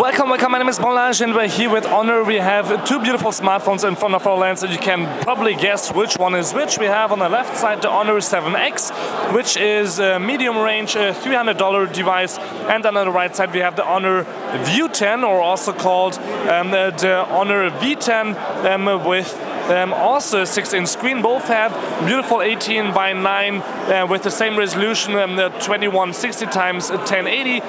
Welcome, my name is Bonlage and we're here with Honor. We have two beautiful smartphones in front of our lens and you can probably guess which one is which. We have on the left side the Honor 7X, which is a medium range $300 device, and on the right side we have the Honor V10, or also called the Honor V10 with also a 6-inch screen. Both have beautiful 18 by 9 with the same resolution, the 2160 x 1080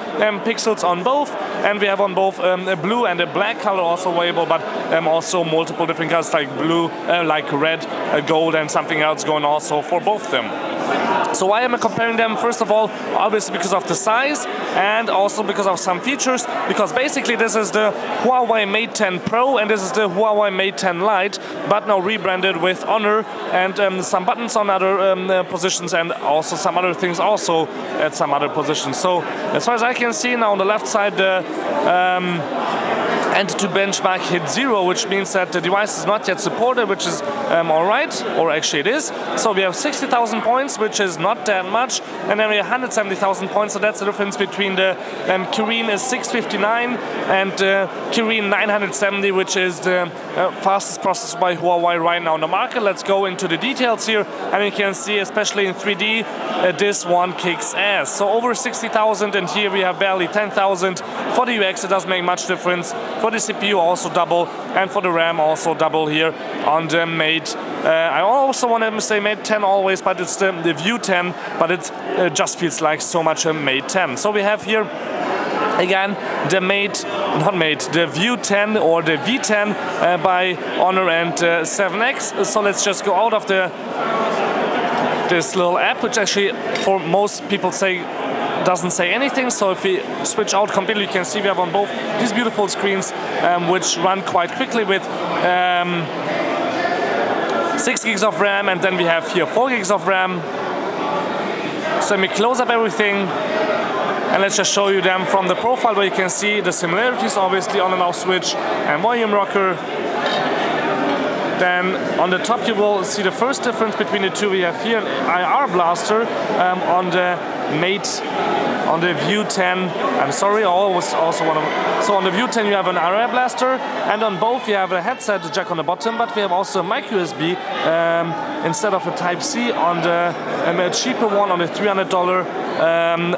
pixels on both, and we have on both a blue and a black color also available, but also multiple different colors like blue, like red, gold, and something else going also for both of them. So why am I comparing them? First of all, obviously because of the size and also because of some features, because basically this is the Huawei Mate 10 Pro and this is the Huawei Mate 10 Lite, but now rebranded with Honor, and some buttons on other positions and also some other things also at some other positions. So as far as I can see now on the left side, the Enter to benchmark hit 0, which means that the device is not yet supported, which is alright, or actually it is. So we have 60,000 points, which is not that much, and then we have 170,000 points, so that's the difference between the Kirin 659 and Kirin 970, which is the fastest processor by Huawei right now on the market. Let's go into the details here, and you can see, especially in 3D, this one kicks ass. So over 60,000, and here we have barely 10,000. For the UX, it doesn't make much difference. For the CPU also double, and for the RAM also double here on the Mate. I also want to say Mate 10 always, but it's the View 10, but it just feels like so much a Mate 10. So we have here again the the View 10 or the V10 by Honor and 7X. So let's just go out of this little app, which actually for most people doesn't say anything. So if we switch out completely, you can see we have on both these beautiful screens which run quite quickly with 6 gigs of RAM, and then we have here 4 gigs of RAM. So let me close up everything and let's just show you them from the profile, where you can see the similarities, obviously on and off switch and volume rocker. Then on the top you will see the first difference between the two. We have here an IR blaster on the Mate, on the View 10. I'm sorry, I always also want to. So on the View 10 you have an IR blaster, and on both you have a headset jack on the bottom, but we have also a micro USB instead of a Type-C on the cheaper one, on the $300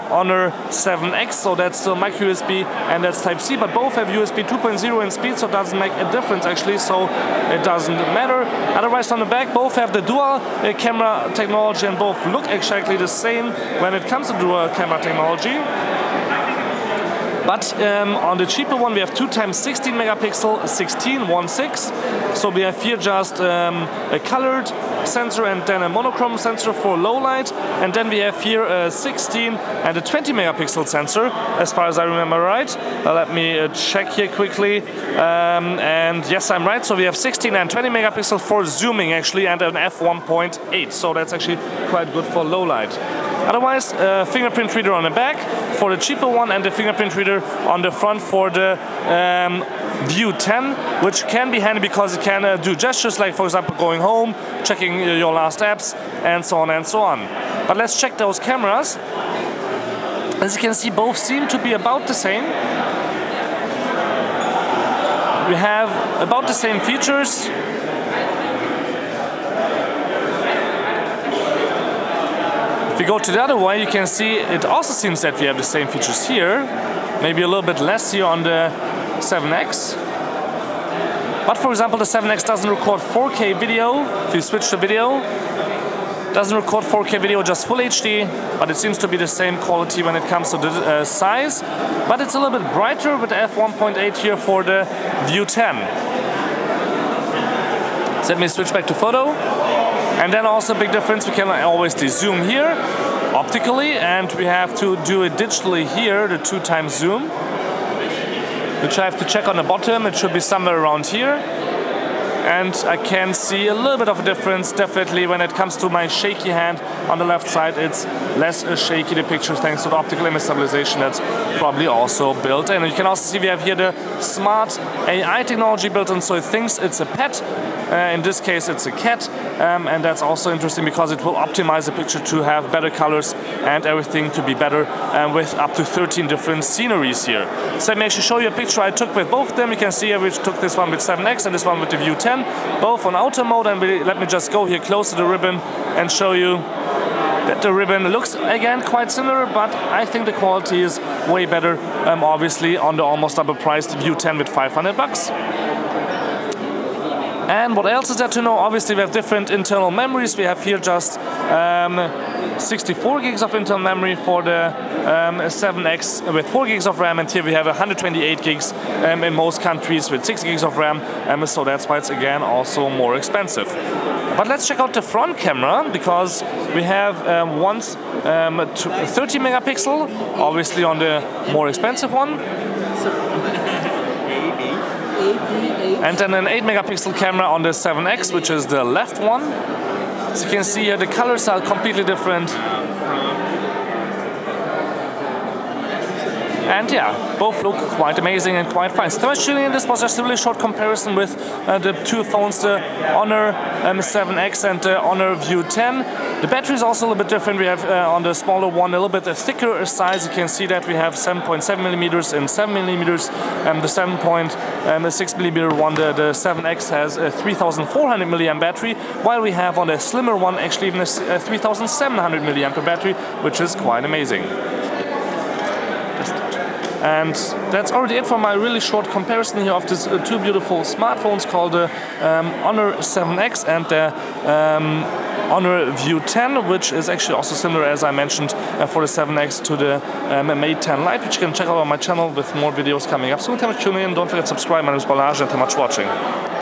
Honor 7X. So that's still micro USB and that's Type-C, but both have USB 2.0 in speed, so it doesn't make a difference actually, so it doesn't matter. Otherwise on the back both have the dual camera technology, and both look exactly the same when it comes to dual camera technology. But on the cheaper one we have 2 x 16 megapixel, 16. So we have here just a colored sensor and then a monochrome sensor for low light, and then we have here a 16 and a 20 megapixel sensor, as far as I remember right. Let me check here quickly, and yes, I'm right. So we have 16 and 20 megapixel for zooming actually, and an f1.8, so that's actually quite good for low light. Otherwise, fingerprint reader on the back for the cheaper one, and the fingerprint reader on the front for the View 10, which can be handy because it can do gestures like, for example, going home, checking your last apps, and so on and so on. But let's check those cameras. As you can see, both seem to be about the same. We have about the same features. If we go to the other way, you can see it also seems that we have the same features here. Maybe a little bit less here on the 7X. But for example, the 7X doesn't record 4K video. If you switch to video, doesn't record 4K video, just full HD, but it seems to be the same quality when it comes to the size. But it's a little bit brighter with the f1.8 here for the View 10. So let me switch back to photo. And then also a big difference, we can always zoom here optically, and we have to do it digitally here, the 2x zoom, which I have to check on the bottom. It should be somewhere around here. And I can see a little bit of a difference, definitely, when it comes to my shaky hand on the left side. It's less shaky the picture thanks to the optical image stabilization that's probably also built in. And you can also see we have here the smart AI technology built in, so it thinks it's a pet. In this case it's a cat, and that's also interesting because it will optimize the picture to have better colors and everything to be better, with up to 13 different sceneries here. So let me actually show you a picture I took with both of them. You can see here we took this one with 7X and this one with the View 10, both on auto mode, and let me just go here close to the ribbon and show you that the ribbon looks again quite similar, but I think the quality is way better, obviously on the almost double priced View 10 with $500. And what else is there to know? Obviously we have different internal memories. We have here just 64 gigs of internal memory for the 7X with 4 gigs of RAM, and here we have 128 gigs in most countries with 6 gigs of RAM, so that's why it's again also more expensive. But let's check out the front camera, because we have 30 megapixel, obviously on the more expensive one. And then an 8 megapixel camera on the 7X, which is the left one. So you can see here the colors are completely different. And yeah, both look quite amazing and quite fine. So thanks for tuning in. This was just a really short comparison with the two phones, the Honor 7X and the Honor View 10. The battery is also a little bit different. We have on the smaller one a little bit a thicker size. You can see that we have 7.7 millimeters and 7 millimeters. The 7.6 millimeter one, the 7X, has a 3,400 milliamp battery, while we have on the slimmer one actually even a 3,700 milliamp battery, which is quite amazing. And that's already it for my really short comparison here of these two beautiful smartphones called the Honor 7X and the Honor View 10, which is actually also similar, as I mentioned, for the 7X to the Mate 10 Lite, which you can check out on my channel with more videos coming up soon. Thanks for tuning in. Don't forget to subscribe. My name is Balazs, and thanks for watching.